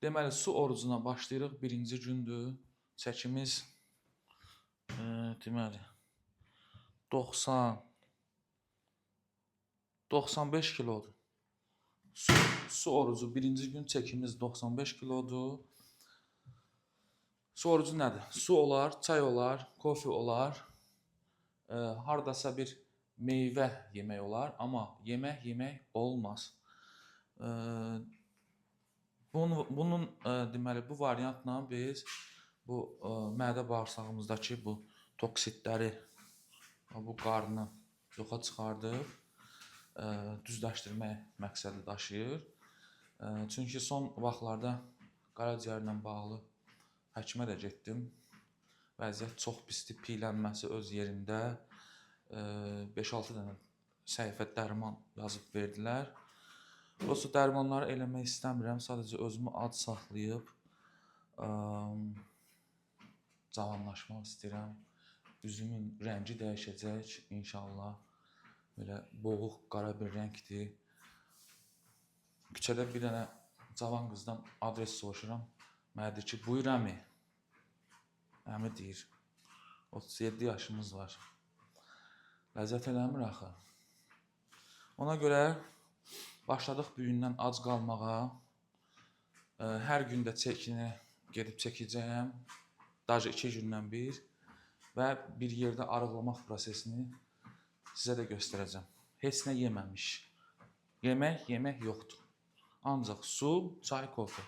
Deməli, su orucuna başlayırıq. Birinci gündür. Çəkimiz deməli 95 kilodur. Su orucu birinci gün çəkimiz 95 kilodur. Su orucu nədir? Su olar, çay olar, kofe olar, hardasa bir meyvə yemək olar, amma yemək olmaz. Bunun deməli bu variantla biz bu mədə bağırsağımızdakı bu toksitləri, bu qarını yoxa çıxardıb düzləşdirmək məqsədi daşıyır. Çünki son vaxtlarda qaraciyərlə bağlı həkimə də getdim. Vəziyyət çox pisdir, piylənməsi öz yerində. 5-6 dənə səhifə dərman yazıb verdilər. Dolayısıyla dərmanları eləmək istəmirəm. Sadəcə özümü ac saxlayıb cavanlaşmaq istəyirəm. Üzümün rəngi dəyişəcək inşallah. Belə boğuq, qara bir rəngdir. Küçədə bir dənə cavan qızdan adres soruşuram. Mənə deyir ki, buyur əmi. Əmi deyir, 37 yaşımız var. Ləzzət eləmir axı. Ona görə başladıq bugündən ac qalmağa. Hər gün də çəkini gedib çəkəcəyəm. Daha 2 gündən bir. Və bir yerdə arıqlamaq prosesini sizə də göstərəcəm. Heç nə yeməmiş. Yemək yoxdur. Ancaq su, çay, kofe.